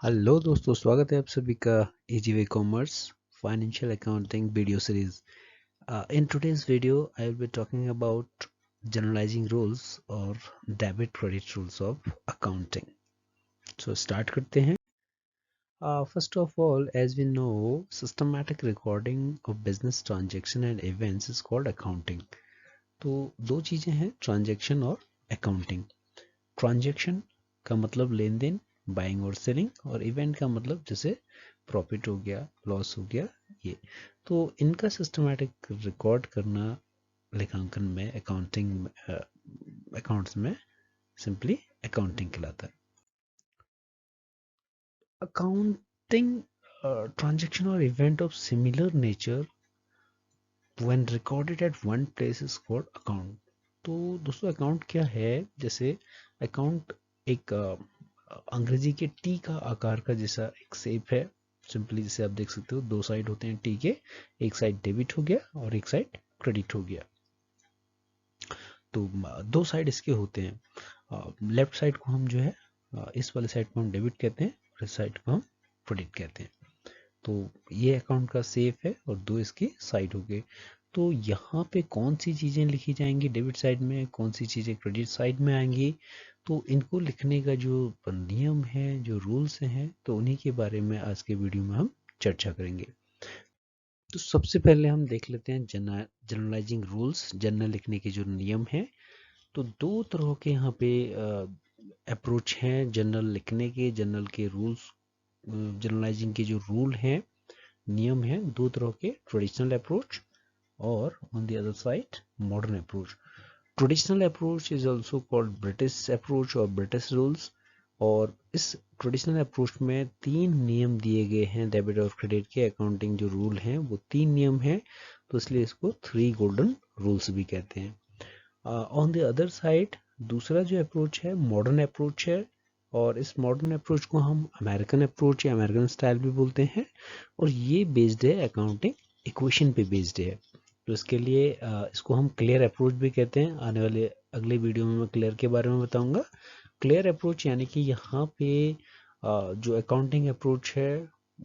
Hello दोस्तों, स्वागत है आप सभी का एजीवे commerce financial accounting video series. In today's video I will be talking about generalizing rules और debit credit rules of accounting. So start करते हैं। First of all, as we know, systematic recording of business transaction and events is called accounting. तो दो चीजें हैं, transaction और accounting. Transaction का मतलब लेन देन, बाइंग और सेलिंग, और इवेंट का मतलब जैसे प्रॉफिट हो गया, लॉस हो गया, ये। तो इनका सिस्टमैटिक रिकॉर्ड करना लेखांकन में, अकाउंटिंग अकाउंट्स में सिंपली अकाउंटिंग कहलाता है। अकाउंटिंग ट्रांजैक्शन और event of similar nature when recorded at one place is called account. तो दोस्तों, अकाउंट क्या है? जैसे अकाउंट एक अंग्रेजी के टी का आकार का जैसा एक शेप है। सिंपली जैसे आप देख सकते हो, दो साइड होते हैं टी के, एक साइड डेबिट हो गया और एक साइड क्रेडिट हो गया। तो दो साइड इसके होते हैं। लेफ्ट साइड को हम जो है इस वाले साइड को हम डेबिट कहते हैं और इस साइड को हम क्रेडिट कहते हैं। तो ये अकाउंट का सेफ है और दो इसके साइड हो गए। तो यहाँ पे कौन सी चीज़ें लिखी जाएंगी डेबिट साइड में, कौन सी चीज़ें क्रेडिट साइड में आएंगी, तो इनको लिखने का जो नियम है, जो रूल्स हैं, तो उन्हीं के बारे में आज के वीडियो में हम चर्चा करेंगे। तो सबसे पहले हम देख लेते हैं जनरलाइजिंग रूल्स, जनरल लिखने के जो नियम हैं। तो दो तरह के यहाँ पे अप्रोच हैं जनरल लिखने के। जनरल के रूल्स, जनरलाइजिंग के जो रूल हैं, नियम हैं, दो तरह के, ट्रेडिशनल अप्रोच और on the other side modern approach. Traditional approach is also called British approach और ब्रिटिश रूल्स। और इस ट्रेडिशनल अप्रोच में तीन नियम दिए गए हैं डेबिट और क्रेडिट के। अकाउंटिंग जो रूल हैं वो तीन नियम हैं, तो इसलिए इसको थ्री गोल्डन रूल्स भी कहते हैं। ऑन द अदर साइड दूसरा जो अप्रोच है मॉडर्न अप्रोच है, और इस मॉडर्न अप्रोच को हम अमेरिकन अप्रोच या अमेरिकन स्टाइल भी बोलते हैं। और ये बेस्ड है अकाउंटिंग इक्वेशन पे बेस्ड है। तो इसके लिए इसको हम क्लियर अप्रोच भी कहते हैं। आने वाले अगले वीडियो में मैं क्लियर के बारे में बताऊंगा। क्लियर अप्रोच यानी कि यहाँ पे जो अकाउंटिंग अप्रोच है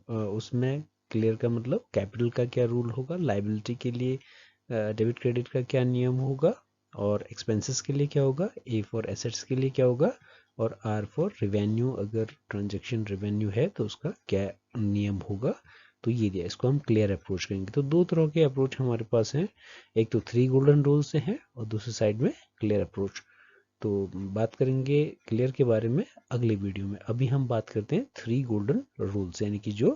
उसमें क्लियर का मतलब कैपिटल का क्या रूल होगा, लाइबिलिटी के लिए डेबिट क्रेडिट का क्या नियम होगा, और एक्सपेंसेस के लिए क्या होगा, ए फॉर एसेट्स के लिए क्या होगा, और आर फॉर रिवेन्यू, अगर ट्रांजैक्शन रिवेन्यू है तो उसका क्या नियम होगा। तो ये दिया, इसको हम क्लियर अप्रोच करेंगे। तो दो तरह के अप्रोच हमारे पास हैं, एक तो थ्री गोल्डन रूल से है और दूसरी साइड में क्लियर अप्रोच। तो बात करेंगे क्लियर के बारे में अगले वीडियो में। अभी हम बात करते हैं थ्री गोल्डन रूल्स, यानी कि जो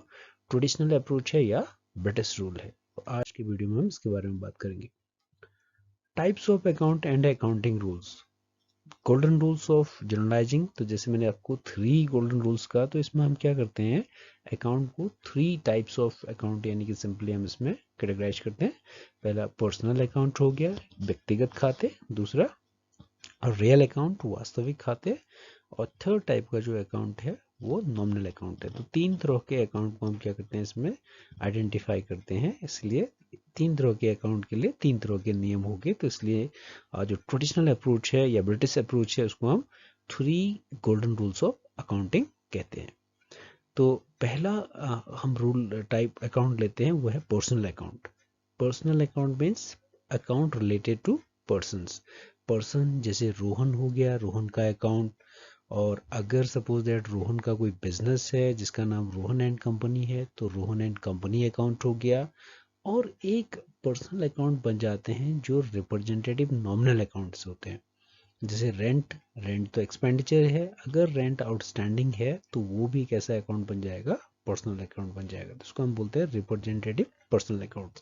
ट्रेडिशनल अप्रोच है या ब्रिटिश रूल है। तो आज की वीडियो में हम इसके बारे में बात करेंगे। Types of account and accounting rules. Golden rules of generalising, तो जैसे मैंने आपको थ्री गोल्डन रूल्स का, तो इसमें हम क्या करते हैं, अकाउंट को थ्री टाइप्स ऑफ अकाउंट यानी कि सिंपली हम इसमें कैटेगराइज करते हैं। पहला पर्सनल अकाउंट हो गया, व्यक्तिगत खाते। दूसरा रियल अकाउंट, वास्तविक खाते। और थर्ड टाइप का जो अकाउंट है वो नॉमिनल अकाउंट है। तो तीन तरह के अकाउंट को हम क्या करते हैं, इसमें आइडेंटिफाई करते हैं। इसलिए तीन तरह के अकाउंट के लिए तीन तरह के नियम होंगे। तो इसलिए जो ट्रेडिशनल अप्रोच है या ब्रिटिश अप्रोच है उसको हम three golden rules of accounting कहते हैं। तो पहला हम रूल टाइप अकाउंट लेते हैं, वो है personal account. Personal account means account related to persons. Person जैसे रोहन हो गया, रोहन का अकाउंट। और अगर सपोज दैट रोहन का कोई बिजनेस है जिसका नाम रोहन एंड कंपनी है, तो रोहन एंड कंपनी अकाउंट हो गया। और एक पर्सनल अकाउंट बन जाते हैं जो रिप्रेजेंटेटिव नॉमिनल अकाउंट्स होते हैं। जैसे रेंट, रेंट तो एक्सपेंडिचर है, अगर रेंट आउटस्टैंडिंग है तो वो भी कैसा अकाउंट बन जाएगा, पर्सनल अकाउंट बन जाएगा। तो उसको हम बोलते हैं रिप्रेजेंटेटिव पर्सनल अकाउंट।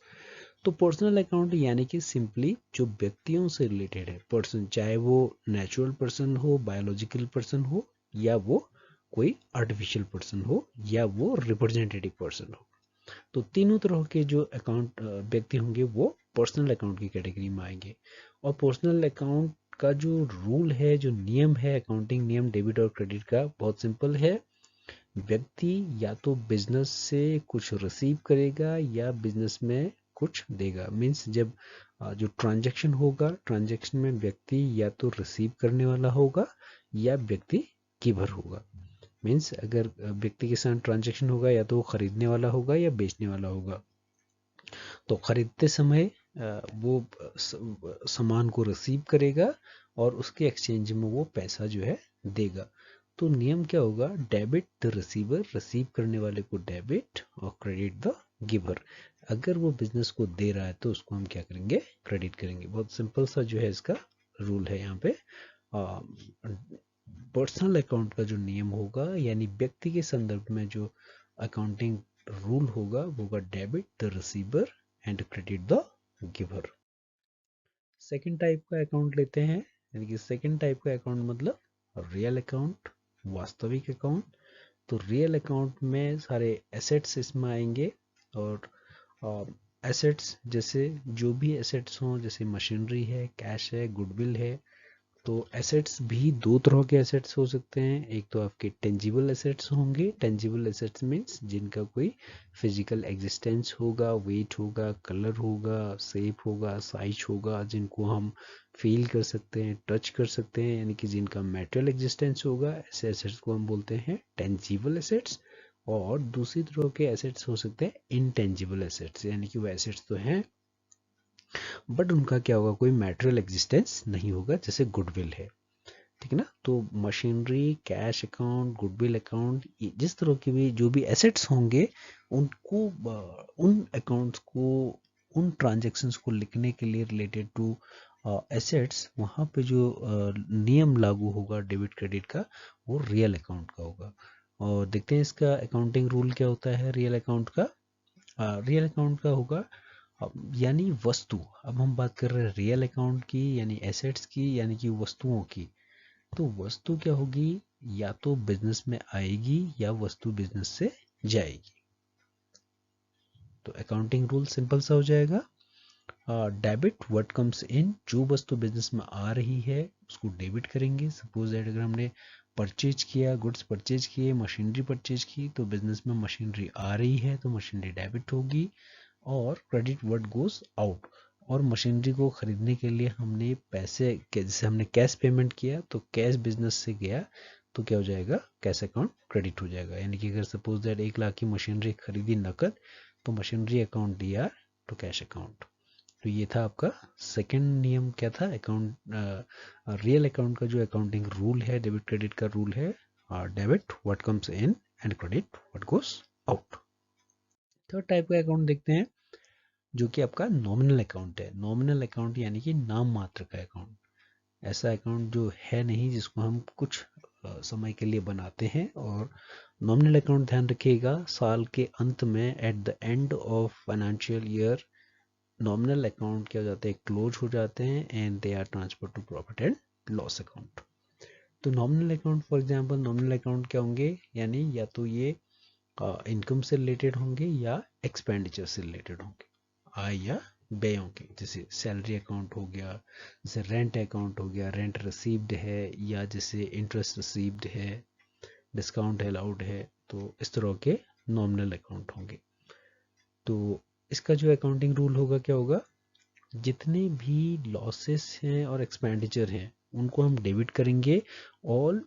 तो पर्सनल अकाउंट यानी कि सिंपली जो व्यक्तियों से रिलेटेड है, पर्सन, चाहे वो नेचुरल पर्सन हो, बायोलॉजिकल पर्सन हो, या वो कोई आर्टिफिशियल पर्सन हो, या वो रिप्रेजेंटेटिव पर्सन हो। तो तीनों तरह के जो अकाउंट व्यक्ति होंगे वो पर्सनल अकाउंट की कैटेगरी में आएंगे। और पर्सनल अकाउंट का जो रूल है, जो नियम है, अकाउंटिंग नियम डेबिट और क्रेडिट का, बहुत सिंपल है। व्यक्ति या तो बिजनेस से कुछ रिसीव करेगा या बिजनेस में कुछ देगा। मीन्स जब जो ट्रांजैक्शन होगा, ट्रांजैक्शन में व्यक्ति या तो रिसीव करने वाला होगा या व्यक्ति गिवर होगा। मीन्स अगर व्यक्ति के साथ ट्रांजैक्शन होगा या तो वो खरीदने वाला होगा या बेचने वाला होगा, तो खरीदते समय वो सामान को रिसीव करेगा और उसके एक्सचेंज में वो पैसा जो है देगा। तो नियम क्या होगा, डेबिट द रिसीवर, रिसीव करने वाले को डेबिट और क्रेडिट द गिवर। अगर वो बिजनेस को दे रहा है तो उसको हम क्या करेंगे, क्रेडिट करेंगे। बहुत सिंपल सा जो है इसका रूल है यहाँ पे। पर्सनल अकाउंट का जो नियम होगा यानी व्यक्ति के संदर्भ में जो अकाउंटिंग रूल होगा वो होगा debit the receiver and credit the giver. Second type का अकाउंट लेते हैं, यानी कि सेकंड टाइप का अकाउंट मतलब रियल अकाउंट, वास्तविक अकाउंट। तो रियल अकाउंट में सारे एसेट्स इसमें आएंगे और एसेट्स जैसे जो भी एसेट्स हों, जैसे मशीनरी है, कैश है, गुडविल है। तो एसेट्स भी दो तरह के एसेट्स हो सकते हैं। एक तो आपके टेंजिबल एसेट्स होंगे, टेंजिबल एसेट्स मीन्स जिनका कोई फिजिकल एग्जिस्टेंस होगा, वेट होगा, कलर होगा, शेप होगा, साइज होगा, जिनको हम फील कर सकते हैं, टच कर सकते हैं, यानी कि जिनका मेटेरियल एग्जिस्टेंस होगा, ऐसे एसेट्स को हम बोलते हैं टेंजिबल एसेट्स। और दूसरी तरह के एसेट्स हो सकते हैं इनटेंजिबल एसेट्स, यानी कि वो एसेट्स तो हैं बट उनका क्या होगा, कोई मैटेरियल एग्जिस्टेंस नहीं होगा, जैसे गुडविल है। ठीक है ना। तो machinery, cash account, goodwill account, जिस तरह की भी जो भी एसेट्स होंगे उनको उन अकाउंट्स को, उन ट्रांजैक्शंस को लिखने के लिए रिलेटेड टू एसेट्स, वहाँ पे जो नियम लागू होगा डेबिट क्रेडिट का, वो रियल अकाउंट का होगा। और देखते हैं इसका अकाउंटिंग रूल क्या होता है रियल अकाउंट का। रियल अकाउंट का होगा यानी वस्तु। अब हम बात कर रहे हैं रियल अकाउंट की यानी एसेट्स की, यानी कि वस्तुओं की। तो वस्तु क्या होगी, या तो बिजनेस में आएगी या वस्तु बिजनेस से जाएगी। तो अकाउंटिंग रूल सिंपल सा हो जाएगा, डेबिट व्हाट कम्स इन, जो वस्तु बिजनेस में आ रही है उसको डेबिट करेंगे। सपोज दैट अगर हमने परचेज किया, गुड्स परचेज किए, मशीनरी परचेज की, तो बिजनेस में मशीनरी आ रही है तो मशीनरी डेबिट होगी। और क्रेडिट व्हाट गोज आउट, और मशीनरी को खरीदने के लिए हमने पैसे, जैसे हमने कैश पेमेंट किया तो कैश बिजनेस से गया तो क्या हो जाएगा, कैश अकाउंट क्रेडिट हो जाएगा। यानी कि अगर सपोज दैट 1 लाख की मशीनरी खरीदी नकद, तो मशीनरी अकाउंट दिया तो कैश अकाउंट। तो ये था आपका सेकंड नियम, क्या था, अकाउंट रियल अकाउंट का जो अकाउंटिंग रूल है, डेबिट क्रेडिट का रूल है, debit what comes in and credit what goes out. Third type का अकाउंट देखते हैं जो कि आपका नॉमिनल अकाउंट है। नॉमिनल अकाउंट यानी कि नाम मात्र का अकाउंट, ऐसा अकाउंट जो है नहीं, जिसको हम कुछ समय के लिए बनाते हैं। और नॉमिनल अकाउंट ध्यान रखिएगा, साल के अंत में at the end of financial year nominal account क्या हो जाते हैं, क्लोज हो जाते हैं and they are transfer to profit and loss account. तो nominal account for example, nominal account क्या होंगे, यानी या तो ये इनकम से रिलेटेड होंगे या एक्सपेंडिचर से रिलेटेड होंगे, आय या व्ययों के। जैसे सैलरी अकाउंट हो गया, जैसे रेंट अकाउंट हो गया, रेंट रिसीव्ड है, या जैसे इंटरेस्ट रिसीव्ड है, डिस्काउंट अलाउड है। तो इस तरह के नॉमिनल अकाउंट होंगे। तो इसका जो अकाउंटिंग रूल होगा क्या होगा, जितने भी लॉसेस हैं और एक्सपेंडिचर हैं उनको हम डेबिट करेंगे। All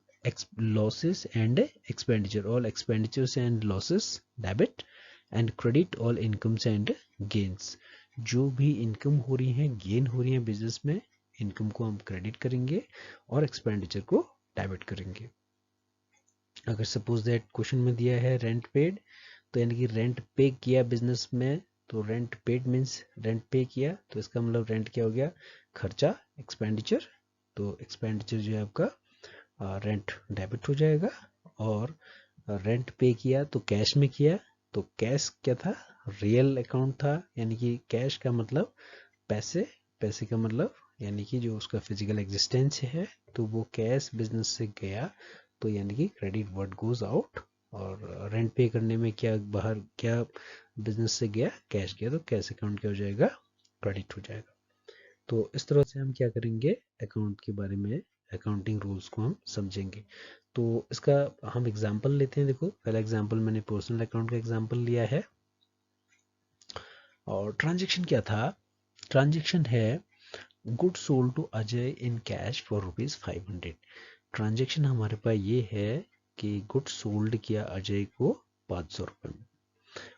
losses and expenditure, all expenditures and losses debit, and credit all incomes and gains. जो भी इनकम हो रही है, गेन हो रही है बिजनेस में, इनकम को हम क्रेडिट करेंगे और एक्सपेंडिचर को डेबिट करेंगे। अगर सपोज दैट क्वेश्चन में दिया है रेंट पेड, तो यानी कि रेंट पे किया बिजनेस में, तो रेंट पेड मीन्स रेंट पे किया, तो इसका मतलब रेंट क्या हो गया, खर्चा, एक्सपेंडिचर। तो एक्सपेंडिचर जो है आपका रेंट डेबिट हो जाएगा। और रेंट पे किया तो कैश में किया, तो कैश क्या था, रियल अकाउंट था, यानी कि कैश का मतलब पैसे, पैसे का मतलब यानी कि जो उसका फिजिकल एग्जिस्टेंस है, तो वो कैश बिजनेस से गया तो यानी कि क्रेडिट व्हाट गोज आउट। और रेंट पे करने में क्या बाहर, क्या बिजनेस से गया, कैश गया, तो कैश अकाउंट क्या हो जाएगा, क्रेडिट हो जाएगा। तो इस तरह से हम क्या करेंगे, अकाउंट के बारे में, अकाउंटिंग रूल्स को हम समझेंगे। तो इसका हम एग्जांपल लेते हैं। देखो पहला एग्जांपल मैंने पर्सनल अकाउंट का एग्जांपल लिया है। और ट्रांजैक्शन क्या था, ट्रांजैक्शन है good sold to Ajay in cash for rupees 500। Transaction हमारे पास ये है कि गुड्स सोल्ड किया अजय को 500 रुपये में।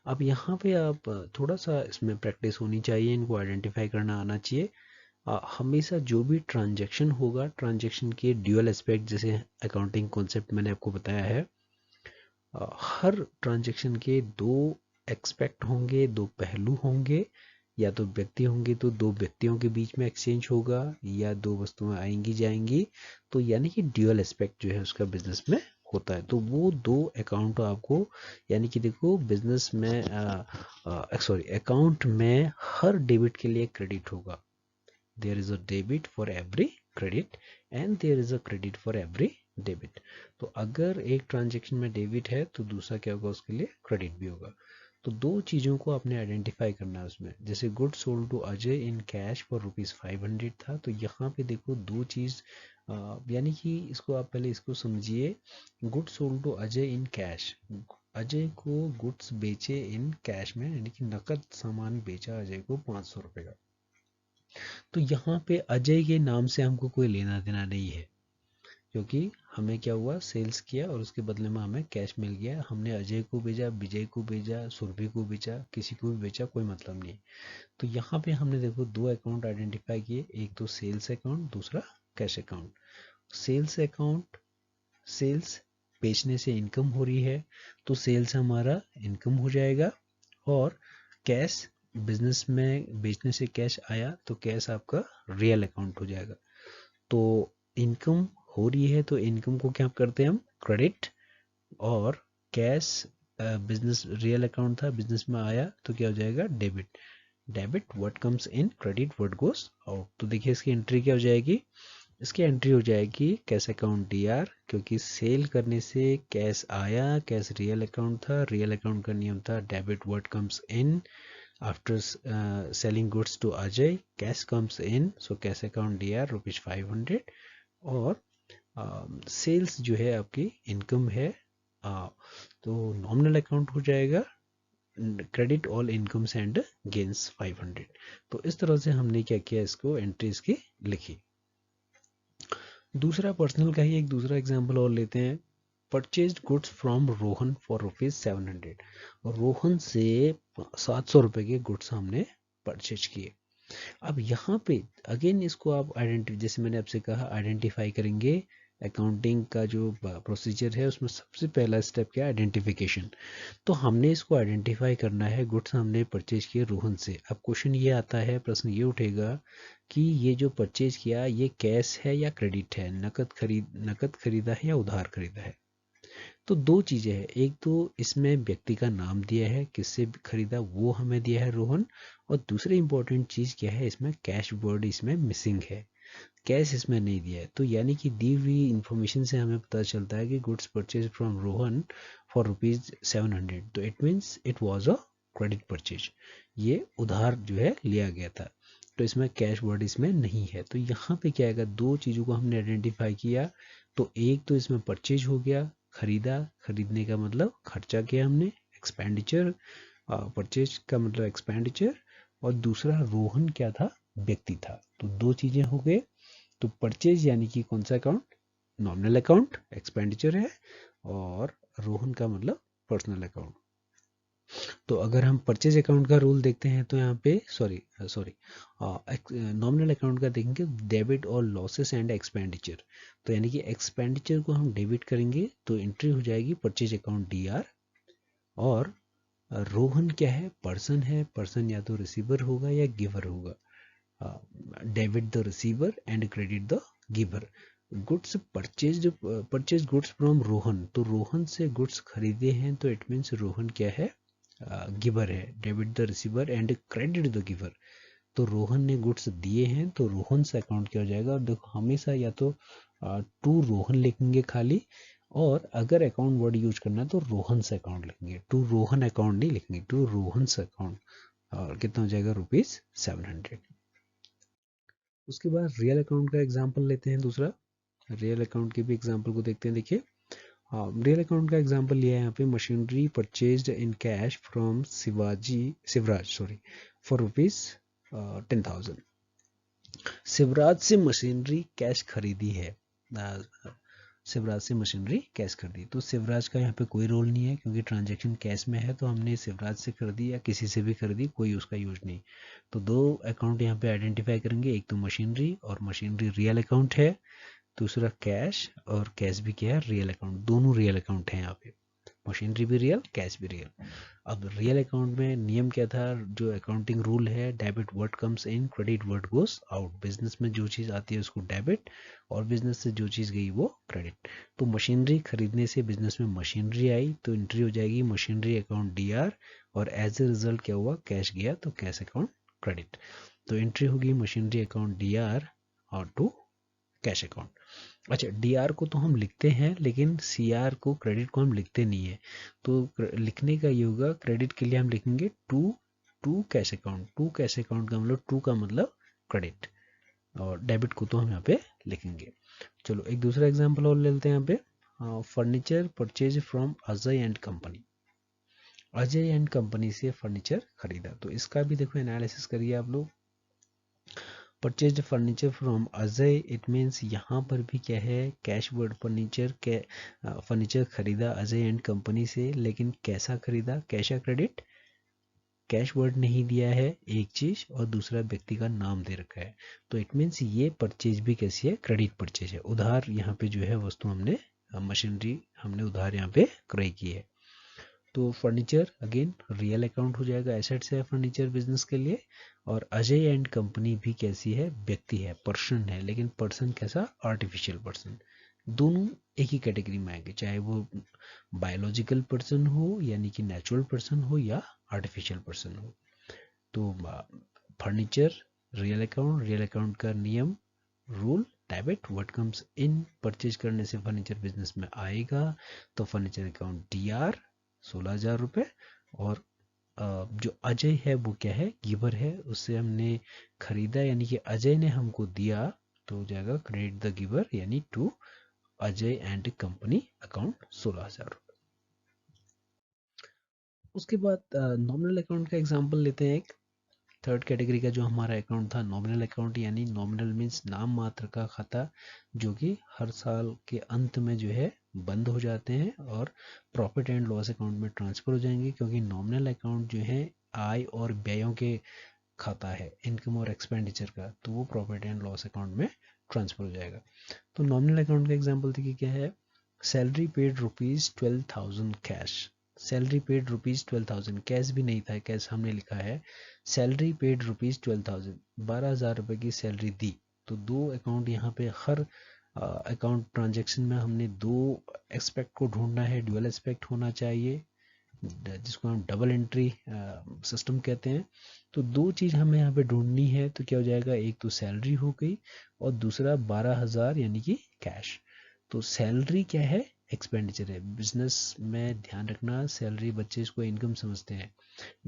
अब यहाँ पे आप थोड़ा सा इसमें प्रैक्टिस होनी चाहिए, इनको आइडेंटिफाई करना आना चाहिए। हमेशा जो भी ट्रांजैक्शन होगा, ट्रांजैक्शन के ड्यूअल एस्पेक्ट, जैसे अकाउंटिंग कॉन्सेप्ट मैंने आपको बताया है, हर ट्रांजैक्शन के दो एक्सपेक्ट होंगे, दो पहलू होंगे। या तो व्यक्ति होंगे तो दो व्यक्तियों के बीच में एक्सचेंज होगा, या दो वस्तुएं आएंगी जाएंगी, तो यानी कि ड्यूअल एस्पेक्ट जो है उसका बिजनेस में होता है। तो वो दो अकाउंट आपको, यानी कि देखो बिजनेस में सॉरी अकाउंट में हर डेबिट के लिए क्रेडिट होगा। There is a debit for every credit and there is a credit for every debit. तो अगर एक ट्रांजेक्शन में डेबिट है तो दूसरा क्या होगा, उसके लिए क्रेडिट भी होगा। तो दो चीज़ों को आपने आइडेंटिफाई करना है उसमें। जैसे good sold to Ajay in cash for ₹500 था, तो यहाँ पे देखो दो चीज़, यानी कि इसको आप पहले इसको समझिए। Good sold to Ajay in cash, Ajay को गुड्स बेचे इन कैश में, यानी कि नकद सामान बेचा अजय को 500 रुपये का। तो यहाँ पे अजय के नाम से हमको कोई लेना देना नहीं है, क्योंकि हमें क्या हुआ, सेल्स किया और उसके बदले में हमें कैश मिल गया। हमने अजय को भेजा, विजय को भेजा, सुरभि को बेचा, किसी को भी बेचा, कोई मतलब नहीं। तो यहाँ पे हमने देखो दो अकाउंट आइडेंटिफाई किए, एक तो सेल्स अकाउंट, दूसरा cash account. Sales account, sales बेचने से इनकम हो रही है, तो सेल्स हमारा इनकम हो जाएगा। और कैश, बिजनेस में बेचने से कैश आया तो कैश आपका रियल अकाउंट हो जाएगा। तो इनकम हो रही है तो इनकम को क्या करते हैं हम, क्रेडिट। और कैश, बिजनेस रियल अकाउंट था, बिजनेस में आया तो क्या हो जाएगा, debit. Debit what comes in, credit what goes out. तो देखिए इसकी एंट्री क्या हो जाएगी, इसकी एंट्री हो जाएगी कैश अकाउंट डीआर, क्योंकि सेल करने से कैश आया, कैश रियल अकाउंट था, रियल अकाउंट का नियम था debit what comes in after selling goods to Ajay, cash comes in, so cash account DR ₹500। और सेल्स जो है आपकी इनकम है, तो नॉमिनल अकाउंट हो जाएगा credit all incomes and gains 500। तो इस तरह से हमने क्या किया, इसको एंट्री इसकी लिखी। दूसरा पर्सनल का ही एक दूसरा एग्जांपल और लेते हैं। Purchased goods from Rohan for ₹700। Rohan से 700 रुपए के गुड्स हमने परचेज किए। अब यहाँ पे अगेन इसको आप जैसे मैंने आपसे कहा आइडेंटिफाई करेंगे। अकाउंटिंग का जो प्रोसीजर है उसमें सबसे पहला स्टेप क्या है, आइडेंटिफिकेशन। तो हमने इसको आइडेंटिफाई करना है, गुड्स हमने परचेज किए रोहन से। अब क्वेश्चन ये आता है, प्रश्न ये उठेगा कि ये जो परचेज किया ये कैश है या क्रेडिट है, नकद खरीदा है या उधार खरीदा है। तो दो चीजें हैं, एक तो इसमें व्यक्ति का नाम दिया है, किससे खरीदा वो हमें दिया है रोहन। और दूसरी इंपॉर्टेंट चीज क्या है, इसमें कैश वर्ड इसमें मिसिंग है, कैश इसमें नहीं दिया है। तो यानी कि दी हुई इंफॉर्मेशन से हमें पता चलता है कि goods purchase from Rohan for ₹700, तो it means it was a credit purchase, ये उधार जो है लिया गया था। तो इसमें कैश वर्ड इसमें नहीं है। तो यहाँ पे क्या आएगा, दो चीज़ों को हमने आइडेंटिफाई किया। तो एक तो इसमें परचेज हो गया, खरीदा, खरीदने का मतलब खर्चा किया हमने, एक्सपेंडिचर, परचेज का मतलब एक्सपेंडिचर। और दूसरा रोहन क्या था, व्यक्ति था। तो दो चीज़ें हो गए। तो परचेज यानी कि कौन सा अकाउंट, नॉमिनल अकाउंट, एक्सपेंडिचर है। और रोहन का मतलब पर्सनल अकाउंट। तो अगर हम परचेज अकाउंट का रूल देखते हैं तो यहाँ पे सॉरी नॉमिनल अकाउंट का देखेंगे, डेबिट और लॉसेस एंड एक्सपेंडिचर। तो यानी कि एक्सपेंडिचर को हम डेबिट करेंगे तो एंट्री हो जाएगी परचेज अकाउंट डीआर। और रोहन क्या है, पर्सन है, पर्सन या तो रिसीवर होगा या गिवर होगा। Debit the receiver and credit the giver. Goods purchase goods from Rohan, तो रोहन से गुड्स खरीदे हैं तो इट मीन्स रोहन क्या है, गिवर है। Debit the receiver and credit the giver, तो रोहन ने गुड्स दिए हैं तो रोहन से अकाउंट किया जाएगा। और देखो हमेशा या तो टू रोहन लिखेंगे खाली, और अगर अकाउंट वर्ड यूज करना है तो रोहन से अकाउंट लिखेंगे, टू रोहन अकाउंट नहीं लिखेंगे, टू रोहन से अकाउंट। और कितना हो जाएगा, ₹700। उसके बाद रियल अकाउंट का एग्जांपल लेते हैं दूसरा। रियल अकाउंट के भी एग्जांपल को देखते हैं। देखिए रियल अकाउंट का एग्जांपल लिया है यहाँ पे, machinery purchased in cash from Shivraj for ₹10,000। Shivraj से मशीनरी कैश खरीदी है। शिवराज से मशीनरी कैश खरीदी। तो शिवराज का यहाँ पे कोई रोल नहीं है क्योंकि ट्रांजैक्शन कैश में है, तो हमने शिवराज से खरीदी या किसी से भी खरीदी, कोई उसका यूज नहीं। तो दो अकाउंट यहाँ पे आइडेंटिफाई करेंगे, एक तो मशीनरी, और मशीनरी रियल अकाउंट है, दूसरा कैश, और कैश भी क्या है, रियल अकाउंट। दोनों रियल अकाउंट है यहाँ पे, मशीनरी भी रियल, कैश भी रियल। अब रियल अकाउंट में नियम क्या था, जो अकाउंटिंग रूल है, debit what comes in, credit what goes out. Business में जो चीज़ आती है उसको डेबिट, और बिजनेस से जो चीज़ गई वो क्रेडिट। तो मशीनरी खरीदने से बिजनेस में मशीनरी आई तो एंट्री हो जाएगी मशीनरी अकाउंट डीआर, और एज ए रिजल्ट क्या हुआ, कैश गया तो कैश अकाउंट क्रेडिट। तो एंट्री होगी मशीनरी अकाउंट डीआर और टू कैश अकाउंट। अच्छा, डीआर को तो हम लिखते हैं लेकिन सीआर को, क्रेडिट को हम लिखते नहीं है। तो लिखने का ये होगा, क्रेडिट के लिए हम लिखेंगे to to cash account. To cash account का मतलब, टू का मतलब क्रेडिट, और डेबिट को तो हम यहाँ पे लिखेंगे। चलो एक दूसरा एग्जांपल और ले लेते हैं यहाँ पे। Furniture purchase from Ajay and company. Ajay and company से फर्नीचर खरीदा, तो इसका भी देखो एनालिसिस करिए आप लोग। Purchase furniture from Ajay, it means यहाँ पर भी क्या है, कैश वर्ड फर्नीचर के फर्नीचर खरीदा अजय एंड कंपनी से, लेकिन कैसा खरीदा, कैश या क्रेडिट, कैश वर्ड नहीं दिया है एक चीज, और दूसरा व्यक्ति का नाम दे रखा है। तो इट मीन्स ये परचेज भी कैसी है, क्रेडिट परचेज है। उधार यहाँ पे जो है वस्तु हमने, मशीनरी हमने उधार यहाँ पे क्रय की है। तो फर्नीचर अगेन रियल अकाउंट हो जाएगा, एसेट्स है फर्नीचर बिजनेस के लिए। और अजय एंड कंपनी भी कैसी है, व्यक्ति है, पर्सन है, लेकिन पर्सन कैसा, आर्टिफिशियल पर्सन। दोनों एक ही कैटेगरी में आएंगे, चाहे वो बायोलॉजिकल पर्सन हो यानी कि नेचुरल पर्सन हो, या आर्टिफिशियल पर्सन हो। तो furniture real account, real account का नियम, rule, debit what comes in, purchase करने से फर्नीचर बिजनेस में आएगा, तो फर्नीचर अकाउंट डीआर 16,000 रुपये। और जो अजय है वो क्या है, गिवर है, उससे हमने खरीदा यानी कि अजय ने हमको दिया, तो हो जाएगा क्रेडिट द गिवर यानी to Ajay and company account 16,000 रुपये। उसके बाद नॉमिनल अकाउंट का एग्जांपल लेते हैं। एक थर्ड कैटेगरी का जो हमारा अकाउंट था, नॉमिनल अकाउंट, यानी नॉमिनल मीन्स नाम मात्र का खाता, जो कि हर साल के अंत में जो है बंद हो जाते हैं और प्रॉफिट एंड लॉस अकाउंट में ट्रांसफर हो जाएंगे, क्योंकि नॉमिनल अकाउंट जो है आय और व्ययों के खाता है, इनकम और एक्सपेंडिचर का, तो वो प्रॉफिट एंड लॉस अकाउंट में ट्रांसफर हो जाएगा। तो नॉमिनल अकाउंट का एग्जाम्पल देखिए क्या है, salary paid ₹12,000 cash. Salary paid ₹12,000, cash भी नहीं था, कैश हमने लिखा है। सैलरी पेड ₹12,000, 12,000 रुपये की सैलरी दी। तो दो अकाउंट यहाँ पे, हर अकाउंट ट्रांजेक्शन में हमने दो एस्पेक्ट को ढूंढना है, ड्यूअल एस्पेक्ट होना चाहिए, जिसको हम डबल एंट्री सिस्टम कहते हैं। तो दो चीज़ हमें यहाँ पे ढूंढनी है, तो क्या हो जाएगा, एक तो सैलरी हो गई और दूसरा 12,000 यानी कि कैश। तो सैलरी क्या है, एक्सपेंडिचर है। बिजनेस में ध्यान रखना, सैलरी बच्चे इसको इनकम समझते हैं।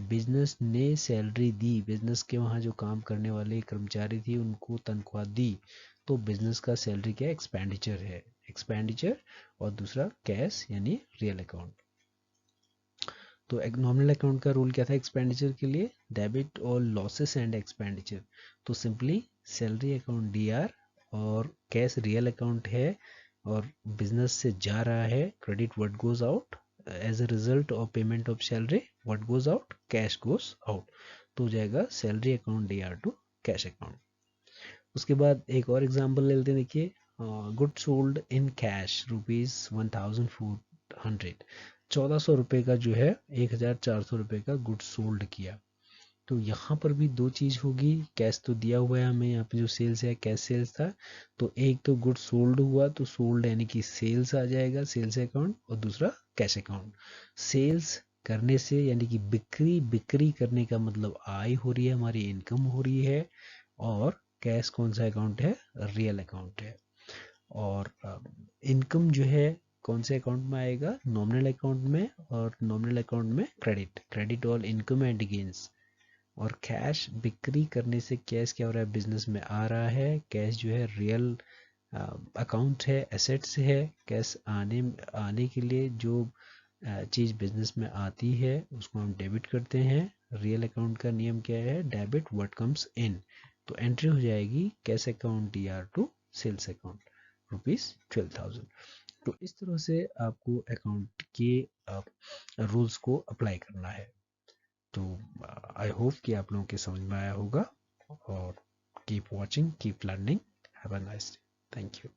बिजनेस ने सैलरी दी, बिजनेस के वहाँ जो काम करने वाले कर्मचारी थी उनको तनख्वाह दी, तो बिजनेस का सैलरी क्या है, एक्सपेंडिचर है, एक्सपेंडिचर। और दूसरा कैश यानी रियल अकाउंट। तो एक नॉमिनल अकाउंट का रूल क्या था एक्सपेंडिचर के लिए, डेबिट और लॉसेस एंड एक्सपेंडिचर। तो सिंपली सैलरी अकाउंट डीआर, और कैश रियल अकाउंट है, और बिजनेस से जा रहा है, credit what goes out as a result of payment of salary, what goes out, cash goes out. तो हो जाएगा salary account DR to cash account. उसके बाद एक और एग्जांपल ले लेते हैं, देखिए, गुड सोल्ड इन कैश ₹1,400। 1,400 रुपये का जो है, 1,400 रुपये का गुड सोल्ड किया। तो यहाँ पर भी दो चीज होगी, कैश तो दिया हुआ है हमें, यहाँ पे जो सेल्स है कैश सेल्स था, तो एक तो गुड सोल्ड हुआ, तो सोल्ड यानी कि सेल्स आ जाएगा, सेल्स अकाउंट, और दूसरा कैश अकाउंट। सेल्स करने से यानी कि बिक्री, बिक्री करने का मतलब आय हो रही है हमारी, इनकम हो रही है। और कैश कौन सा अकाउंट है, रियल अकाउंट है। और इनकम जो है कौन से अकाउंट में आएगा, नॉमिनल अकाउंट में, और नॉमिनल अकाउंट में credit, credit all income and gains. और कैश, बिक्री करने से कैश क्या हो रहा है, बिजनेस में आ रहा है, कैश जो है रियल अकाउंट है, एसेट्स है। कैश आने आने के लिए जो चीज़ बिजनेस में आती है उसको हम डेबिट करते हैं। रियल अकाउंट का नियम क्या है, डेबिट व्हाट कम्स इन। तो एंट्री हो जाएगी cash account DR to sales account ₹12,000। तो इस तरह से आपको अकाउंट के रूल्स को अप्लाई करना है। तो आई होप कि आप लोगों के समझ में आया होगा। और keep watching, keep learning, have a nice day, thank you.